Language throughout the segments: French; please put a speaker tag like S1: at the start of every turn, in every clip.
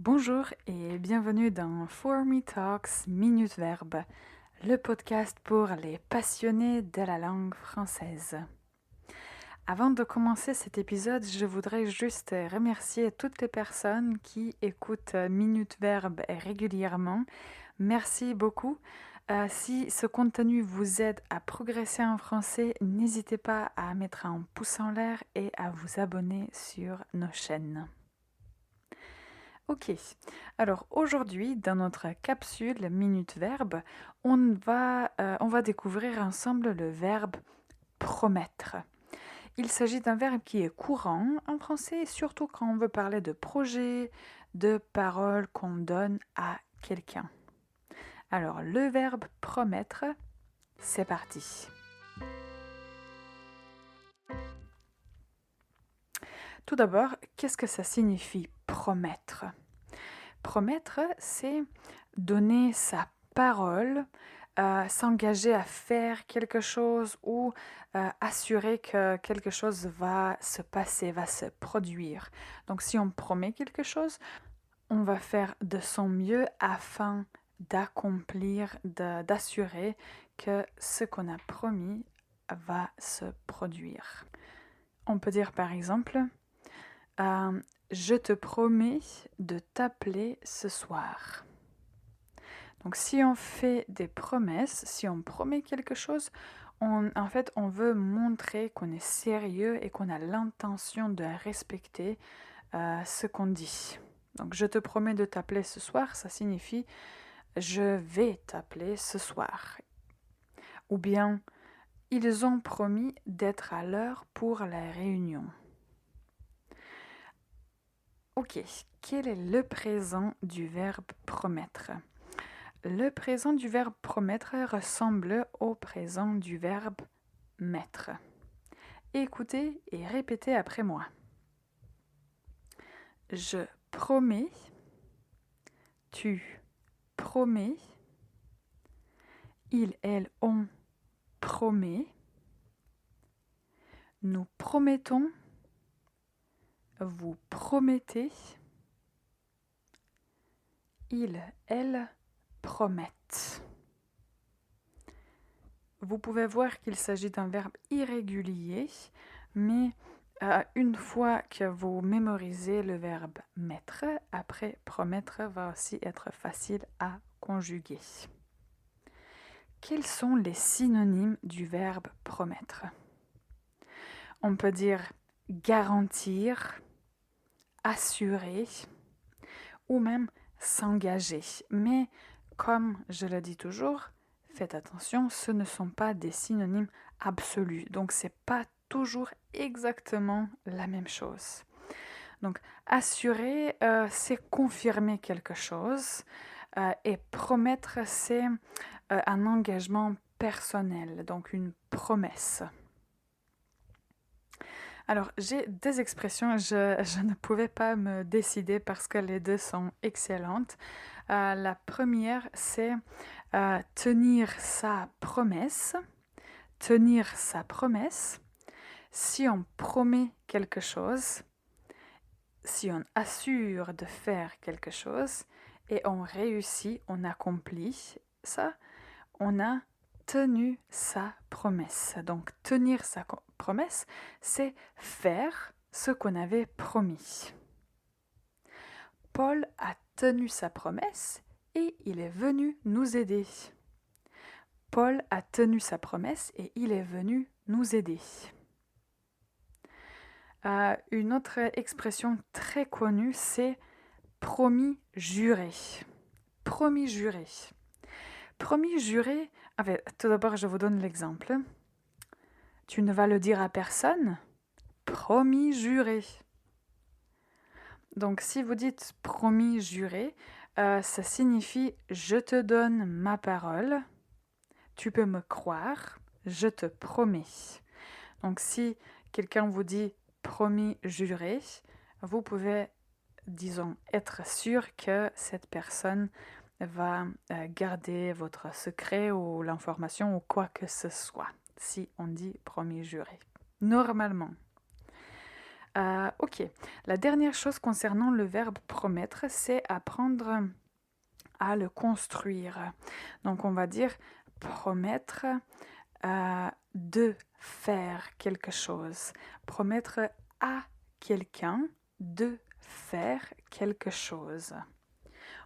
S1: Bonjour et bienvenue dans For Me Talks Minute Verbe, le podcast pour les passionnés de la langue française. Avant de commencer cet épisode, je voudrais juste remercier toutes les personnes qui écoutent Minute Verbe régulièrement. Merci beaucoup. Si ce contenu vous aide à progresser en français, n'hésitez pas à mettre un pouce en l'air et à vous abonner sur nos chaînes. Ok, alors aujourd'hui, dans notre capsule Minute Verbe, on va découvrir ensemble le verbe promettre. Il s'agit d'un verbe qui est courant en français, surtout quand on veut parler de projet, de paroles qu'on donne à quelqu'un. Alors, le verbe promettre, c'est parti. Tout d'abord, qu'est-ce que ça signifie promettre ? Promettre, c'est donner sa parole, s'engager à faire quelque chose ou assurer que quelque chose va se passer, va se produire. Donc si on promet quelque chose, on va faire de son mieux afin d'accomplir, d'assurer que ce qu'on a promis va se produire. On peut dire par exemple, je te promets de t'appeler ce soir. Donc si on fait des promesses, si on promet quelque chose, on veut montrer qu'on est sérieux et qu'on a l'intention de respecter ce qu'on dit. Donc je te promets de t'appeler ce soir, ça signifie je vais t'appeler ce soir. Ou bien ils ont promis d'être à l'heure pour la réunion. Ok, quel est le présent du verbe promettre ? Le présent du verbe promettre ressemble au présent du verbe mettre. Écoutez et répétez après moi. Je promets, tu promets, il, elle, on promet, nous promettons, vous promettez, il, elle promettent. Vous pouvez voir qu'il s'agit d'un verbe irrégulier, mais une fois que vous mémorisez le verbe mettre, après promettre va aussi être facile à conjuguer. Quels sont les synonymes du verbe promettre ? On peut dire garantir, assurer ou même s'engager. Mais comme je le dis toujours, faites attention, ce ne sont pas des synonymes absolus. Donc ce n'est pas toujours exactement la même chose. Donc assurer, c'est confirmer quelque chose et promettre, c'est un engagement personnel, donc une promesse. Alors, j'ai deux expressions, je ne pouvais pas me décider parce que les deux sont excellentes. La première, c'est tenir sa promesse. Tenir sa promesse. Si on promet quelque chose, si on assure de faire quelque chose et on réussit, on accomplit ça, on a tenu sa promesse. Donc tenir sa promesse, c'est faire ce qu'on avait promis. Paul a tenu sa promesse et il est venu nous aider. Paul a tenu sa promesse et il est venu nous aider. Une autre expression très connue, c'est promis juré. Promis juré. Promis juré, tout d'abord je vous donne l'exemple. Tu ne vas le dire à personne ? Promis juré. Donc si vous dites promis juré, ça signifie je te donne ma parole, tu peux me croire, je te promets. Donc si quelqu'un vous dit promis juré, vous pouvez, disons, être sûr que cette personne va garder votre secret ou l'information ou quoi que ce soit, si on dit promis juré. Normalement. Ok, Ok, la dernière chose concernant le verbe promettre, c'est apprendre à le construire. Donc on va dire promettre de faire quelque chose. Promettre à quelqu'un de faire quelque chose.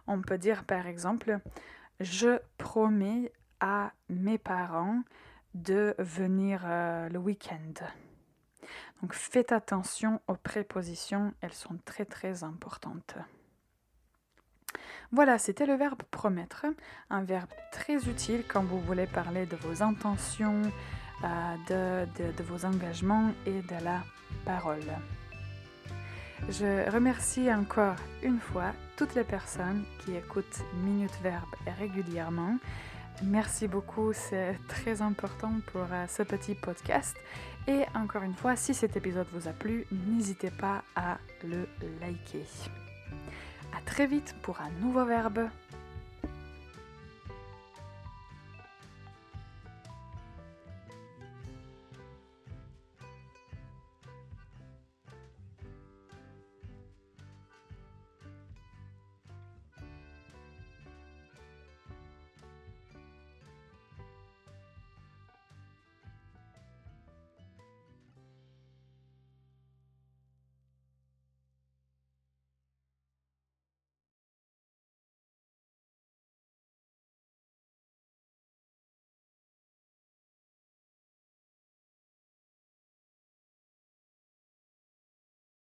S1: On peut dire par exemple, je promets à mes parents de venir le week-end. Donc faites attention aux prépositions, elles sont très très importantes. Voilà, c'était le verbe promettre, un verbe très utile quand vous voulez parler de vos intentions, de vos engagements et de la parole. Je remercie encore une fois toutes les personnes qui écoutent Minute Verbe régulièrement. Merci beaucoup, c'est très important pour ce petit podcast. Et encore une fois, si cet épisode vous a plu, n'hésitez pas à le liker. À très vite pour un nouveau verbe.